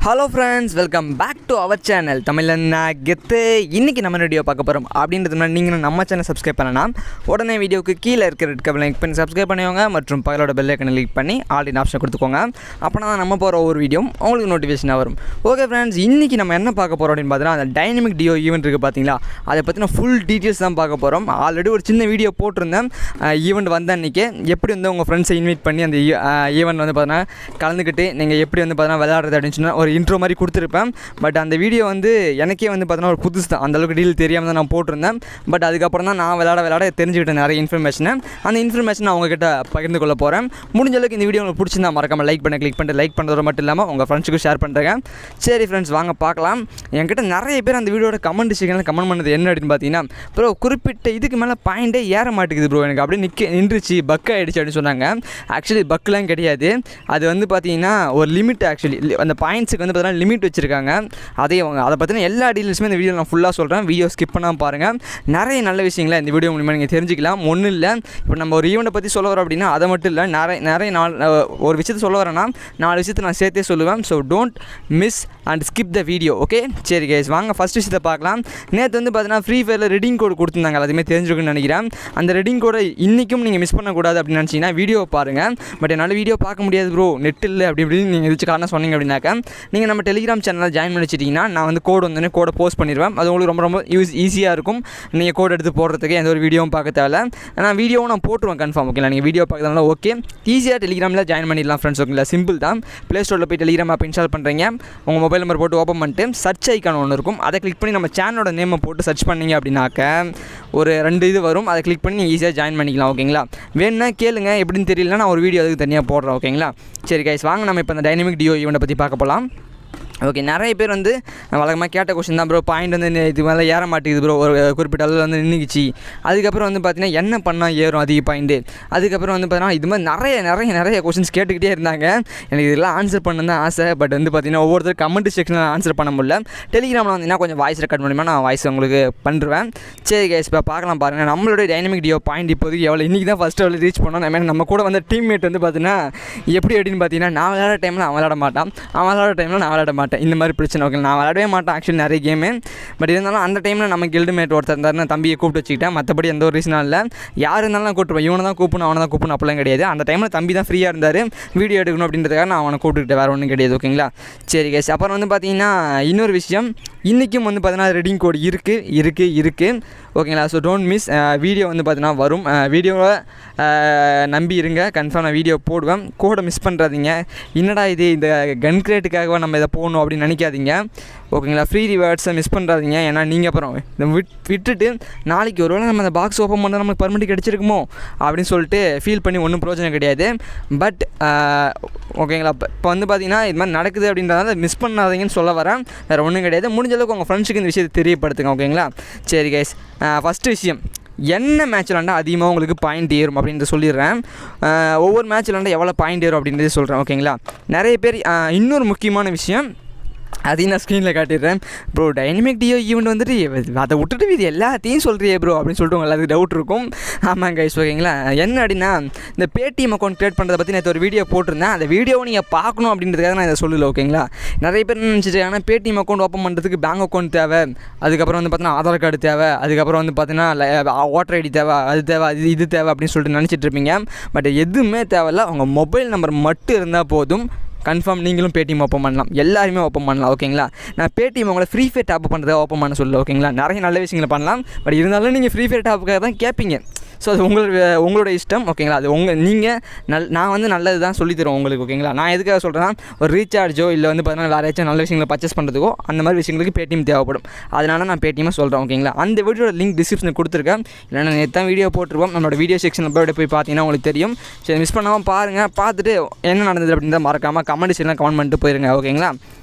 Hello friends, welcome back to our channel தமிழன்னா கெத்து. இன்றைக்கி நம்ம வீடியோ பார்க்க போகிறோம். அப்படின்றது முன்னாடி நீங்கள் நம்ம சேனல் சப்ஸ்கிரைப் பண்ணலாம். உடனே வீடியோக்கு கீழே இருக்கிற ரெட் கலர் லிங்க் பண்ணி சப்ஸ்கிரைப் பண்ணிக்கோங்க. மற்றும் பக்கத்தோட பெல் ஐக்கனை கிளிக் பண்ணி ஆல்ரெடி ஆப்ஷன் கொடுத்துக்கோங்க. அப்போனா நம்ம போகிற ஒவ்வொரு வீடியோ உங்களுக்கு நோட்டிஃபிகேஷனாக வரும். ஓகே ஃப்ரெண்ட்ஸ், இன்றைக்கி நம்ம என்ன பார்க்க போகிறோம் அப்படின்னு பார்த்தீங்கன்னா, அந்த டைனமிக் டியோ ஈவெண்ட் இருக்குது பார்த்தீங்களா, அதை பற்றின ஃபுல் டீட்டெயில்ஸ் தான் பார்க்க போகிறோம். ஆல்ரெடி ஒரு சின்ன வீடியோ போட்டிருந்தேன். ஈவெண்ட் வந்த அன்றைக்கி எப்படி வந்து உங்கள் ஃப்ரெண்ட்ஸை இன்வைட் பண்ணி அந்த ஈவெண்ட் வந்து பார்த்தீங்கன்னா கலந்துக்கிட்டு நீங்கள் எப்படி வந்து பார்த்தீங்கன்னா விளையாடுறது அப்படின்னு சொன்னால் ஒரு இன்ட்ரோ மாதிரி கொடுத்துருப்பேன். பட் அந்த வீடியோ வந்து எனக்கே வந்து பார்த்தீங்கன்னா ஒரு புதுசு தான். அந்தளவுக்கு டீல் தெரியாமல் தான் நான் போட்டிருந்தேன். பட் அதுக்கப்புறம் தான் நான் விளையாட தெரிஞ்சுக்கிட்டேன் நிறைய இன்ஃபர்மேஷனை. அந்த இன்ஃபர்மேஷன் நான் உங்ககிட்ட பகிர்ந்து கொள்ள போகிறேன். முடிஞ்ச அளவுக்கு இந்த வீடியோ உங்களுக்கு பிடிச்சிருந்தா மறக்காமல் லைக் பண்ணுறதோட மட்டும் இல்லாமல் உங்கள் ஃப்ரெண்ட்ஸுக்கு ஷேர் பண்ணுறேன். சரி ஃப்ரெண்ட்ஸ், வாங்க பார்க்கலாம். என்கிட்ட நிறைய பேர் அந்த வீடியோட கமெண்ட் செக்ஷனில் கமெண்ட் பண்ணது என்ன அப்படின்னு பார்த்தீங்கன்னா, ப்ரோ குறிப்பிட்ட இதுக்கு மேலே பாயிண்டே ஏற மாட்டேங்குது ப்ரோ, எனக்கு அப்படியே நின்றுச்சு, பக் ஆகிடுச்சு அப்படின்னு சொன்னாங்க. ஆக்சுவலி பக்லாம் கிடையாது. அது வந்து பார்த்தீங்கன்னா ஒரு லிமிட். ஆக்சுவலி அந்த பாயிண்ட்ஸுக்கு வந்து பார்த்தீங்கன்னா லிமிட் வச்சுருக்காங்க. அதை பற்றின எல்லா டீட்டெயில்ஸுமே இந்த வீடியோ நான் ஃபுல்லாக சொல்கிறேன். வீடியோ ஸ்கிப் பண்ணாமல் பாருங்கள். நிறைய நல்ல விஷயங்களை இந்த வீடியோ மூலமாக நீங்கள் தெரிஞ்சிக்கலாம். ஒன்றும் இல்லை, இப்போ நம்ம ஒரு ஈவெண்ட்டை பற்றி சொல்ல வரோம் அப்படின்னா அதை மட்டும் இல்லை, நிறைய ஒரு விஷயத்தை சொல்ல வரேன்னா 4 விஷயத்தை நான் சேர்த்தே சொல்லுவேன். So don't miss and skip the video. Okay, சரி கைஸ், வாங்க ஃபஸ்ட் விஷயத்தை பார்க்கலாம். நேற்று வந்து பார்த்தீங்கன்னா ஃப்ரீ ஃபயரில் ரெடிங் கோடு கொடுத்துருந்தாங்க. அதுவுமே தெரிஞ்சுக்கணும்னு நினைக்கிறேன். அந்த ரெடிங் கோடை இன்றைக்கும் நீங்கள் மிஸ் பண்ணக்கூடாது அப்படின்னு நினச்சிங்கன்னா வீடியோ பாருங்கள். பட் என்னால் வீடியோ பார்க்க முடியாது ப்ரோ, நெட் இல்லை அப்படி இப்படின்னு நீங்கள் எதிர்த்து காரணம் சொன்னீங்க அப்படின்னாக்கா, நீங்கள் நம்ம டெலிகிராம் சேனலில் ஜாயின் பண்ணி வச்சிட்டிங்கன்னா நான் வந்து கோடு வந்தோடனே கோடை போஸ்ட் பண்ணிடுவேன். அது உங்களுக்கு ரொம்ப ஈஸியாக இருக்கும். நீங்கள் கோடு எடுத்து போடுறதுக்கு எந்த ஒரு வீடியோவும் பார்க்க தேவை. நான் வீடியோவும் நான் போட்டுருவேன் கன்ஃபார்ம். ஓகேங்களா, நீங்கள் வீடியோ பார்க்கறதுனால ஓகே, ஈஸியாக டெலிகிராமில் ஜாயின் பண்ணிடலாம் ஃப்ரெண்ட்ஸ். ஓகேங்களா, சிம்பிள் தான். ப்ளே ஸ்டோரில் போய் டெலிகிராம் ஆப் இன்ஸ்டால் பண்ணுறீங்க. உங்கள் மொபைல் நம்பர் போட்டு ஓப்பன் பண்ணிட்டு சர்ச் ஐக்கான் ஒன்று இருக்கும், அதை கிளிக் பண்ணி நம்ம சேனலோட நேமை போட்டு சர்ச் பண்ணிங்க அப்படின்னாக்க ஒரு 2 இது வரும். அதை கிளிக் பண்ணி நீங்கள் ஈஸியாக ஜாயின் பண்ணிக்கலாம். ஓகேங்களா, வேணுன்னா கேளுங்க, எப்படின்னு தெரியலனா நான் ஒரு வீடியோ அதுக்கு தனியாக போடுறேன். ஓகேங்களா, சரி கைஸ், வாங்க நம்ம இப்போ இந்த டைனமிக் டியோ ஈவெண்ட்டை பற்றி பார்க்க போகலாம். ஓகே, நிறைய பேர் வந்து வழக்கமாக கேட்ட கொஸ்டின் தான் ப்ரோ, பாயிண்ட் வந்து இது மேலே ஏற மாட்டேங்குது ப்ரோ, ஒரு குறிப்பிட்ட அளவில் வந்து நின்றுச்சு. அதுக்கப்புறம் வந்து பார்த்தீங்கன்னா என்ன பண்ணால் ஏறும் அதிக பாயிண்ட்டு. அதுக்கப்புறம் வந்து பார்த்தீங்கன்னா இது மாதிரி நிறைய கொஸ்டின்ஸ் கேட்டுக்கிட்டே இருந்தாங்க. எனக்கு இதெல்லாம் ஆன்சர் பண்ண தான் ஆசை. பட் வந்து பார்த்தீங்கன்னா ஒவ்வொருத்தர் கமெண்ட் செக்ஷனில் ஆன்சர் பண்ண முடியல. டெலிகிராமில் வந்தீங்கன்னா கொஞ்சம் வாய்ஸ் ரெக்கார்ட் மூலிமா நான் வாய்ஸ் உங்களுக்கு பண்ணுறேன். சரி கைஸ், இப்போ பார்க்கலாம் பாருங்கள். நம்மளுடைய டைனமிக் டியோ பாயிண்ட் இப்போதைக்கு எவ்வளோ, இன்றைக்கி தான் ஃபஸ்ட்டு எவ்வளோ ரீச் பண்ணோம். நம்ம கூட வந்து டீம்மேட் வந்து பார்த்தீங்கன்னா எப்படி அப்படின்னு பார்த்தீங்கன்னா, நான் விளையாட டைமில் அவன் விளையாட மாட்டான், அவன் விளையாட டைமில் நான் விளையாட மாட்டேன். இந்த மாதிரி பிரச்சனை. ஓகே, நான் விளையாடவே மாட்டேன் ஆக்சுவலி நிறைய கேமு. பட் இருந்தாலும் அந்த டைமில் நம்ம கில்டுமேட் ஒருத்தர் இருந்தாருன்னா தம்பியை கூப்பிட்டு வச்சுக்கிட்டேன். மற்றபடி எந்த ஒரு ரீசனும் இல்லை. யார் இருந்தாலும் நான் கூப்பிட்டுருவேன். இவனை தான் கூப்பிடணும் அவனை தான் கூப்பிடணும் அப்படிலாம் கிடையாது. அந்த டைமில் தம்பி தான் ஃப்ரீயாக இருந்தார், வீடியோ எடுக்கணும் அப்படின்றதுக்காக நான் அவனை கூப்பிட்டுக்கிட்டேன், வேறு ஒன்றும் கிடையாது. ஓகேங்களா, சரி கேஸ். அப்புறம் வந்து பார்த்தீங்கன்னா இன்னொரு விஷயம், இன்றைக்கும் வந்து பார்த்தீங்கன்னா ரெடிங் கோடு இருக்குது. ஓகேங்களா, ஸோ டோன்ட் மிஸ். வீடியோ வந்து பார்த்தீங்கன்னா வரும். வீடியோவை நம்பி இருங்க, கன்ஃபார்ம் நான் வீடியோ போடுவேன். கோடை மிஸ் பண்ணுறாதீங்க. என்னடா இது, இந்த கன் கிரேட்டுக்காக நம்ம இதை போகணும் அப்படின்னு நினைக்காதீங்க. ஓகேங்களா, ஃப்ரீ ரிவார்ட்ஸை மிஸ் பண்ணுறாதீங்க. ஏன்னா நீங்கள் அப்புறம் இதை விட்டுட்டு நாளைக்கு ஒரு வேளை நம்ம அந்த பாக்ஸ் ஓப்பன் பண்ணால் நமக்கு பர்மிட் கிடச்சிருக்குமோ அப்படின்னு சொல்லிட்டு ஃபீல் பண்ணி ஒன்றும் பிரயோஜனம் கிடையாது. பட் ஓகேங்களா, இப்போ வந்து பார்த்தீங்கன்னா இது மாதிரி நடக்குது அப்படின்றதால மிஸ் பண்ணாதீங்கன்னு சொல்ல வரேன், வேறு ஒன்றும் கிடையாது. முடிஞ்ச அளவுக்கு உங்கள் ஃப்ரெண்ட்ஸுக்கு இந்த விஷயத்தை தெரியப்படுத்துங்க. ஓகேங்களா, சரி கைஸ், ஃபஸ்ட்டு விஷயம், என்ன மேட்ச் விளாண்டா அதிகமாக உங்களுக்கு பாயிண்ட் ஏறும் அப்படின்றத சொல்லிடுறேன். ஒவ்வொரு மேட்ச் விளாண்டா எவ்வளோ பாயிண்ட் ஏறும் அப்படின்றத சொல்கிறேன். ஓகேங்களா, நிறைய பேர் இன்னொரு முக்கியமான விஷயம் அதையும் நான் ஸ்க்ரீனில் காட்டிடுறேன். ப்ரோ டைனமிக் டியோ ஈவெண்ட் வந்துட்டு அதை விட்டுட்டு இது எல்லாத்தையும் சொல்கிறியே ப்ரோ அப்படின்னு சொல்லிட்டு உங்களுக்கு எல்லாத்துக்கு டவுட் இருக்கும். ஆமாங்க கைஸ், ஓகேங்களா, என்ன அப்படின்னா இந்த பேடிஎம் அக்கௌண்ட் க்ரியேட் பண்ணுறதை பற்றி நேற்று ஒரு வீடியோ போட்டிருந்தேன். அந்த வீடியோவை நீங்கள் பார்க்கணும் அப்படின்றதுக்காக நான் இதை சொல்லலை. ஓகேங்களா, நிறைய பேர் நினச்சிட்டு ஆனால் பேடிஎம் அக்கௌண்ட் ஓப்பன் பண்ணுறதுக்கு பேங்க் அக்கௌண்ட் தேவை, அதுக்கப்புறம் வந்து பார்த்தீங்கன்னா ஆதார் கார்டு தேவை, அதுக்கப்புறம் வந்து பார்த்தீங்கன்னா ஓட்டர் ஐடி தேவை, அது தேவை, இது தேவை அப்படின்னு சொல்லிட்டு நினச்சிட்டு இருப்பீங்க. பட் எதுவுமே தேவையில்ல, உங்கள் மொபைல் நம்பர் மட்டும் இருந்தால் போதும். கன்ஃபார்ம் நீங்களும் பேடிஎம் ஓப்பன் பண்ணலாம், எல்லாருமே ஓப்பன் பண்ணலாம். ஓகேங்களா, நான் பேடிஎம் உங்களை ஃப்ரீ ஃபயர் டாப் பண்ணுறதை ஓப்பன் பண்ண சொல்லல. ஓகேங்களா, நிறைய நல்ல விஷயங்களை பண்ணலாம். பட் இருந்தாலும் நீங்கள் ஃப்ரீ ஃபயர் டாப்புக்காக தான் கேட்பீங்க. ஸோ அது உங்களோட இஷ்டம். ஓகேங்களா, அது நீங்கள் நான் வந்து நல்லது தான் சொல்லித்தரோம் உங்களுக்கு. ஓகேங்களா, நான் எதுக்காக சொல்கிறேன்னா ஒரு ரீசார்ஜோ இல்லை வந்து பார்த்தீங்கன்னா வேறு ஏதாச்சும் நல்ல விஷயங்களை பர்ச்சேஸ் பண்ணுறதுக்கோ அந்த மாதிரி விஷயங்களுக்கு பேடிஎம் தேவைப்படும். அதனால் நான் பேடிஎம்மை சொல்கிறேன். ஓகேங்களா, அந்த வீடியோட லிங்க் டிஸ்கிரிப்ஷனில் கொடுத்துருக்கேன். இல்லைன்னா நேற்று தான் வீடியோ போட்டுருவோம். நம்மளோட வீடியோ செக்ஷனில் போய் பார்த்தீங்கன்னா உங்களுக்கு தெரியும். சரி, மிஸ் பண்ணாமல் பாருங்கள். பார்த்துட்டு என்ன நடந்தது அப்படின்றத மறக்காமல் கமெண்ட் செக்ஷனில் கமெண்ட் பண்ணிட்டு போயிருங்க. ஓகேங்களா,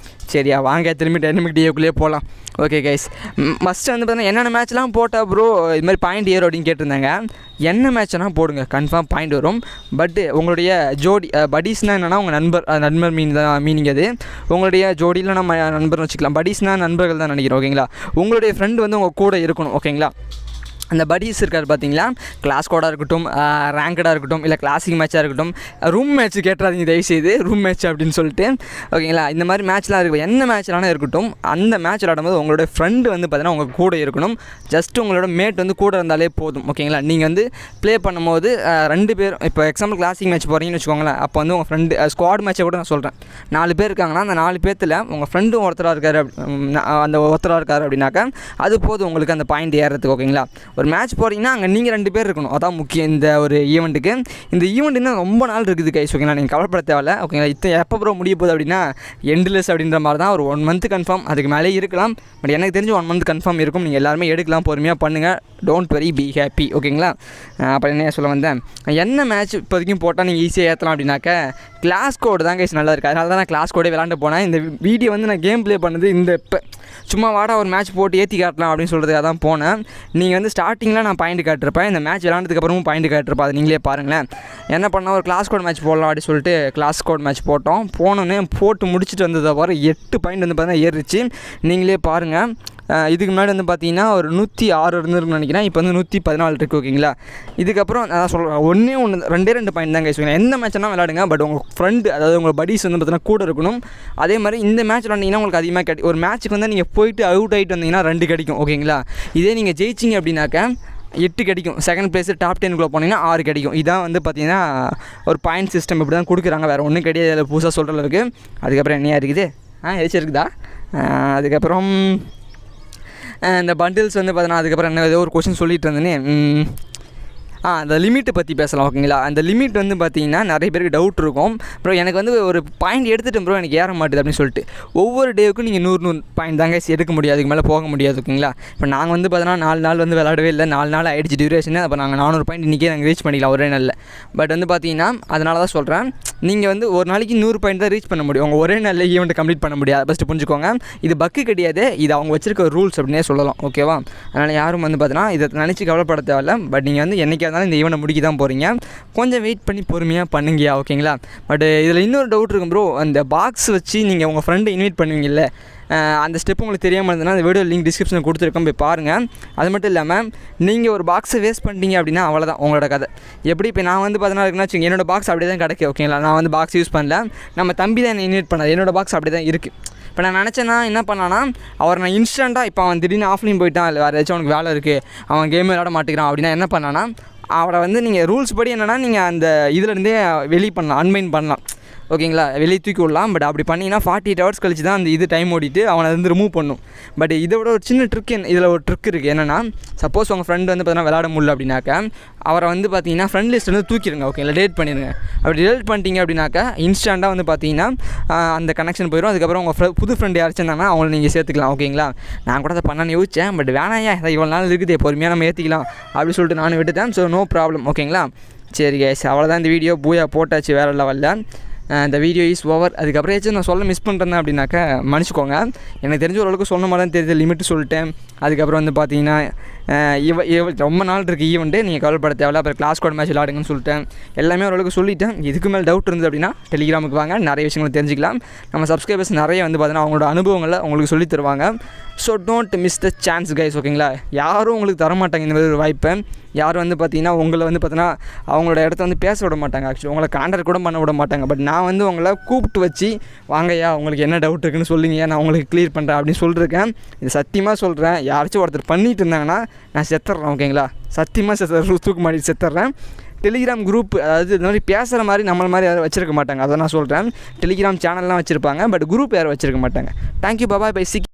சரியா, வாங்க திரும்பி டைனமிக் டியோக்குள்ளேயே போகலாம். ஓகே கைஸ், ஃபஸ்ட்டு வந்து பார்த்தீங்கன்னா என்னென்ன மேட்ச்லாம் போட்டால் ப்ரோ இது மாதிரி பாயிண்ட் ஏறும் அப்படின்னு கேட்டிருந்தாங்க. என்ன மேட்ச்னா போடுங்க, கன்ஃபார்ம் பாயிண்ட் வரும். பட்டு உங்களுடைய ஜோடி படீஸ்னால் என்னென்னா உங்கள் நண்பர் மீனிங் அது. உங்களுடைய ஜோடியில் நம்ம நண்பர்னு வச்சுக்கலாம். படீஸ்னால் நண்பர்கள் தான் நினைக்கிறோம். ஓகேங்களா, உங்களுடைய ஃப்ரெண்டு வந்து உங்கள் கூட இருக்கணும். ஓகேங்களா, அந்த படீஸ் இருக்கார் பார்த்தீங்களா, கிளாஸ் கோடாக இருக்கட்டும், ரேங்கடாக இருக்கட்டும், இல்லை கிளாசிக் மேட்சாக இருக்கட்டும், ரூம் மேட்ச் கேட்டுறாதீங்க தயவுசெய்து, ரூம் மேட்ச் அப்படின்னு சொல்லிட்டு. ஓகேங்களா, இந்த மாதிரி மேட்ச்லாம் இருக்கும், என்ன மேட்ச்லானே இருக்கட்டும். அந்த மேட்ச் விளாடும்போது உங்களோட ஃப்ரெண்டு வந்து பார்த்தீங்கன்னா உங்கள் கூட இருக்கணும். ஜஸ்ட் உங்களோட மேட் வந்து கூட இருந்தாலே போதும். ஓகேங்களா, நீங்கள் வந்து ப்ளே பண்ணும்போது 2 பேர், இப்போ எக்ஸாம்பிள் கிளாசிக் மேட்ச் போகிறீங்கன்னு வச்சுக்கோங்களேன். அப்போ வந்து உங்கள் ஃப்ரெண்டு ஸ்குவாட் மேட்ச்சை கூட நான் சொல்கிறேன், 4 பேர் இருக்காங்கன்னா அந்த 4 பேர்த்தில் உங்கள் ஃப்ரெண்டும் ஒருத்தராக இருக்கார், அந்த ஒருத்தராக இருக்கார் அப்படின்னாக்கா அது போதும் உங்களுக்கு அந்த பாயிண்ட் ஏறுறதுக்கு. ஓகேங்களா, ஒரு மேட்ச் போகிறீங்கன்னா அங்கே நீங்கள் 2 பேர் இருக்கணும், அதான் முக்கியம் இந்த ஒரு ஈவெண்ட்டுக்கு. இந்த ஈவெண்ட் இன்னும் ரொம்ப நாள் இருக்குது கைஸ். ஓகேங்களா, நீங்கள் கவலைப்பட தேவையில்ல. ஓகேங்களா, எப்போ ப்ரோ முடிய போகுது அப்படின்னா எண்ட்லெஸ் அப்படின்ற மாதிரி தான். ஒரு 1 மந்த் கன்ஃபார்ம், அதுக்கு மேலே இருக்கலாம். பட் எனக்கு தெரிஞ்சு 1 மந்த் கன்ஃபார்ம் இருக்கும். நீங்கள் எல்லாருமே எடுக்கலாம், பொறுமையாக பண்ணுங்கள். Don't worry, be happy. ஓகேங்களா, அப்போ என்ன சொல்ல வந்தேன், என்ன மேட்ச் இப்போதைக்கும் போட்டால் நீங்கள் ஈஸியாக ஏற்றலாம் அப்படின்னாக்க கிளாஸ் கோடு தான் கைஸ் நல்லா இருக்குது. அதனால தான் நான் கிளாஸ் கோடே விளாண்டு போனேன். இந்த வீடியோ வந்து நான் கேம் ப்ளே பண்ணது இந்த இப்போ சும்மா வாடா ஒரு மேட்ச் போட்டு ஏற்றி காட்டலாம் அப்படின்னு சொல்கிறதுக்காக தான் போனேன். நீங்கள் வந்து ஸ்டார்டிங்கில் நான் பாயிண்ட் காட்டிருப்பேன், இந்த மேட்ச் விளாண்டதுக்கப்புறமும் பாயிண்ட் காட்டிருப்பேன். அது நீங்களே பாருங்களேன். என்ன பண்ணால் ஒரு கிளாஸ் கோட் மேட்ச் போடலாம் அப்படின்னு சொல்லிட்டு கிளாஸ் கோட் மேட்ச் போனோன்னே போட்டு முடிச்சுட்டு வந்ததை பாரு 8 பாயிண்ட் வந்து பார்த்தீங்கன்னா ஏறிச்சு. நீங்களே பாருங்கள். இதுக்கு முன்னாடி வந்து பார்த்தீங்கன்னா ஒரு 106 இருந்துருக்குன்னு நினைக்கிறேன். இப்போ வந்து 114 இருக்குது. ஓகேங்களா, இதுக்கப்புறம் நான் சொல்கிறேன், 2 பாயிண்ட் தான் கைஸ். எந்த மேட்ச்னா விளாடுங்க, பட் உங்கள் ஃப்ரெண்டு, அதாவது உங்கள் படிஸ் வந்து பார்த்தீங்கன்னா கூட இருக்கணும். அதே மாதிரி இந்த மேட்ச் விளாண்டிங்கன்னா உங்களுக்கு அதிகமாக ஒரு மேட்ச்சுக்கு வந்து நீங்கள் போயிட்டு அவுட் ஆகிட்டு வந்தீங்கன்னா 2 கிடைக்கும். ஓகேங்களா, இதே நீங்கள் ஜெயிச்சிங்க அப்படின்னாக்க 8 கிடைக்கும். செகண்ட் பிளேஸ் டாப் 10 போனீங்கன்னா 6 கிடைக்கும். இதான் வந்து பார்த்தீங்கன்னா ஒரு பாயிண்ட் சிஸ்டம் இப்படி தான் கொடுக்குறாங்க, வேறு ஒன்றும் கிடையாது. அதில் புதுசாக சொல்கிற அளவுக்கு. அதுக்கப்புறம் என்னையா இருக்குது, ஏதாச்சும் இருக்குதா? அதுக்கப்புறம் இந்த பண்டில்ஸ் வந்து பார்த்தீங்கன்னா அதுக்கப்புறம் என்ன ஏதோ ஒரு கொஸ்டின் சொல்லிட்டு இருந்தேனே, அந்த லிமிட்டை பற்றி பேசலாம். ஓகேங்களா, அந்த லிமிட் வந்து பார்த்தீங்கன்னா நிறைய பேருக்கு டவுட் இருக்கும். ப்ரோ எனக்கு வந்து ஒரு பாயிண்ட் எடுத்துகிட்டேன் ப்ரோ, எனக்கு ஏற மாட்டுது அப்படின்னு சொல்லிட்டு. ஒவ்வொரு டேவுக்கும் நீங்கள் 100 பாயிண்ட் தாங்க எடுக்க முடியாது, அதுக்கு மேலே போக முடியாது. ஓகேங்களா, இப்போ நாங்கள் வந்து பார்த்தீங்கன்னா 4 நாள் வந்து விளாடவே இல்லை, 4 நாள் ஆகிடுச்சு டியூரேஷன். அப்போ நாங்கள் 400 பாயிண்ட் இன்றைக்கே நாங்கள் ரீச் பண்ணிக்கலாம் ஒரே நாளில். பட் வந்து பார்த்தீங்கன்னா அதனால தான் சொல்கிறேன், நீங்கள் வந்து ஒரு நாளைக்கு 100 பாயிண்ட் தான் ரீச் பண்ண முடியும், அவங்க ஒரே நாளில் ஈவெண்ட் கம்ப்ளீட் பண்ண முடியாது. ஃபஸ்ட்டு புரிஞ்சுக்கோங்க, இது பக்கு கிடையாது, இது அவங்க வச்சிருக்க ரூல்ஸ் அப்படின்னே சொல்லலாம். ஓகேவா, அதனால் யாரும் வந்து பார்த்தீங்கன்னா இதை நினச்சி கவலைப்பட தேவையில்ல. பட் நீங்கள் வந்து என்றைக்காக இருந்தாலும் இந்த ஈவெண்ட்டை முடிக்க தான் போகிறீங்க, கொஞ்சம் வெயிட் பண்ணி பொறுமையாக பண்ணுங்கயா. ஓகேங்களா, பட் இதில் இன்னொரு டவுட் இருக்கும் ப்ரோ, அந்த பாக்ஸ் வச்சு நீங்கள் உங்கள் ஃப்ரெண்டை இன்வைட் பண்ணுவீங்கல்ல, அந்த ஸ்டெப் உங்களுக்கு தெரியாமல் இருந்ததுன்னா அந்த வீடியோ லிங்க் டிஸ்கிரிப்ஷனில் கொடுத்துருக்கோம், போய் பாருங்கள். அது மட்டும் இல்லாமல் நீங்கள் ஒரு பாக்ஸை வேஸ்ட் பண்ணிட்டீங்க அப்படின்னா அவ்வளோதான் உங்களோட கதை. எப்படி இப்போ நான் வந்து 14 இருக்குன்னா வச்சுக்கோங்க, என்னோடய பாக்ஸ் அப்படியே தான் கிடைக்கும். ஓகேங்களா, நான் வந்து பாக்ஸ் யூஸ் பண்ணல, நம்ம தம்பி தான் என்னை இன்வைட் பண்ணாது, என்னோடய பாக்ஸ் அப்படி தான் இருக்குது. இப்போ நான் நினச்சேன்னா என்ன பண்ணான்னா, அவர் நான் இன்ஸ்டண்ட்டாக இப்போ அவன் திடீர்னு ஆஃப்லைன் போயிட்டான், இல்லை வேறு ஏதாச்சும் அவனுக்கு வேலை இருக்குது, அவன் கேம் விளாட மாட்டேங்கிறான் அப்படின்னா என்ன பண்ணான்னா, அவரை வந்து நீங்கள் ரூல்ஸ் படி என்னென்னா நீங்கள் அந்த இதிலேருந்தே வெளியே பண்ணலாம், அன்மைன் பண்ணலாம். ஓகேங்களா, வெளியே தூக்கி விடலாம். பட் அப்படி பண்ணிங்கன்னா 48 ஹவர்ஸ் கழிச்சு தான் அந்த இது டைம் ஓடிட்டு அவனை வந்து ரிமூவ் பண்ணும். பட் இதை விட ஒரு சின்ன ட்ரிக் இதில் ஒரு ட்ரிக் இருக்குது. என்னென்னா, சப்போஸ் உங்கள் ஃப்ரெண்டு வந்து பார்த்தீங்கன்னா விளாட முடியல அப்படின்னாக்கா அவரை வந்து பார்த்தீங்கன்னா ஃப்ரெண்ட் லிஸ்ட் வந்து தூக்கிடுங்க. ஓகேங்களா, டெலிட் பண்ணிடுங்க. அப்படி டெலிட் பண்ணிட்டீங்க அப்படின்னாக்கா இன்ஸ்டண்ட்டாக வந்து பார்த்தீங்கன்னா அந்த கனெக்ஷன் போயிடும். அதுக்கப்புறம் உங்கள் புது ஃப்ரெண்டு யாராச்சும் இருந்தாங்கன்னா அவங்களை நீங்கள் சேர்த்துக்கலாம். ஓகேங்களா, நான் கூட அதை பண்ணான்னு யோசித்தேன், பட் வேணாயா, இவ்வளோ நாள் இருக்குது, பொறுமையாக நம்ம ஏற்றிக்கலாம் அப்படின்னு சொல்லிட்டு நானும் விட்டுட்டேன். So no problem. ஓகேங்களா, சரி கேஸ், அவ்வளோதான் இந்த வீடியோ. பூயா போட்டாச்சு வேறு லெவலில். இந்த வீடியோ இஸ் ஓவர். அதுக்கப்புறம் ஏதாச்சும் நான் சொல்ல மிஸ் பண்ணுறேன் அப்படின்னாக்கா மன்னிச்சிக்கோங்க. எனக்கு தெரிஞ்ச ஓரளவுக்கு சொன்ன மாதிரி தான் தெரியுது, லிமிட்டு சொல்லிட்டேன். அதுக்கப்புறம் வந்து பார்த்தீங்கன்னா ரொம்ப நாள் இருக்குது ஈவெண்ட்டு, நீங்கள் கவலைப்பட தேவையில்ல. அப்புறம் கிளாஸ் கோட் மேட்ச் விளாடுங்கன்னு சொல்லிட்டேன், எல்லாமே ஓரளவுக்கு சொல்லிட்டேன். இதுக்கு மேலே டவுட் இருந்தது அப்படின்னா டெலிகிராமுக்கு வாங்க, நிறைய விஷயங்களை தெரிஞ்சிக்கலாம். நம்ம சப்ஸ்கிரைபர்ஸ் நிறைய வந்து பார்த்தீங்கன்னா அவங்களோட அனுபவங்களை உங்களுக்கு சொல்லி தருவாங்க. So don't miss the chance guys. ஓகேங்களா, யாரும் உங்களுக்கு தரமாட்டாங்க இந்த மாதிரி ஒரு வாய்ப்பை. யாரும் வந்து பார்த்தீங்கன்னா உங்களை வந்து பார்த்தீங்கன்னா அவங்களோட இடத்த வந்து பேச விட மாட்டாங்க, ஆக்சுவலி உங்களை கான்டாக்ட் கூட பண்ண விட மாட்டாங்க. பட் நான் வந்து உங்களை கூப்பிட்டு வச்சு வாங்கய்யா, உங்களுக்கு என்ன டவுட் இருக்குன்னு சொல்லுங்கய்யா, நான் உங்களுக்கு கிளியர் பண்ணுறேன் அப்படின்னு சொல்லியிருக்கேன். இது சத்தியமாக சொல்கிறேன், யாராச்சும் ஒருத்தர் பண்ணிட்டு இருந்தாங்கன்னா நான் செத்துட்றேன். ஓகேங்களா, சத்தியமாக தூக்கு மாட்டிட்டு செத்துட்றேன். டெலிகிராம் குரூப், அதாவது இந்த மாதிரி பேசுகிற மாதிரி நம்மள மாதிரி யாரும் வச்சிருக்க மாட்டாங்க, அதை நான் சொல்கிறேன். டெலிகிராம் சேனல்லாம் வச்சுருப்பாங்க, பட் குரூப் யாரும் வச்சிருக்க மாட்டாங்க. Thank you, bye bye, bye, C.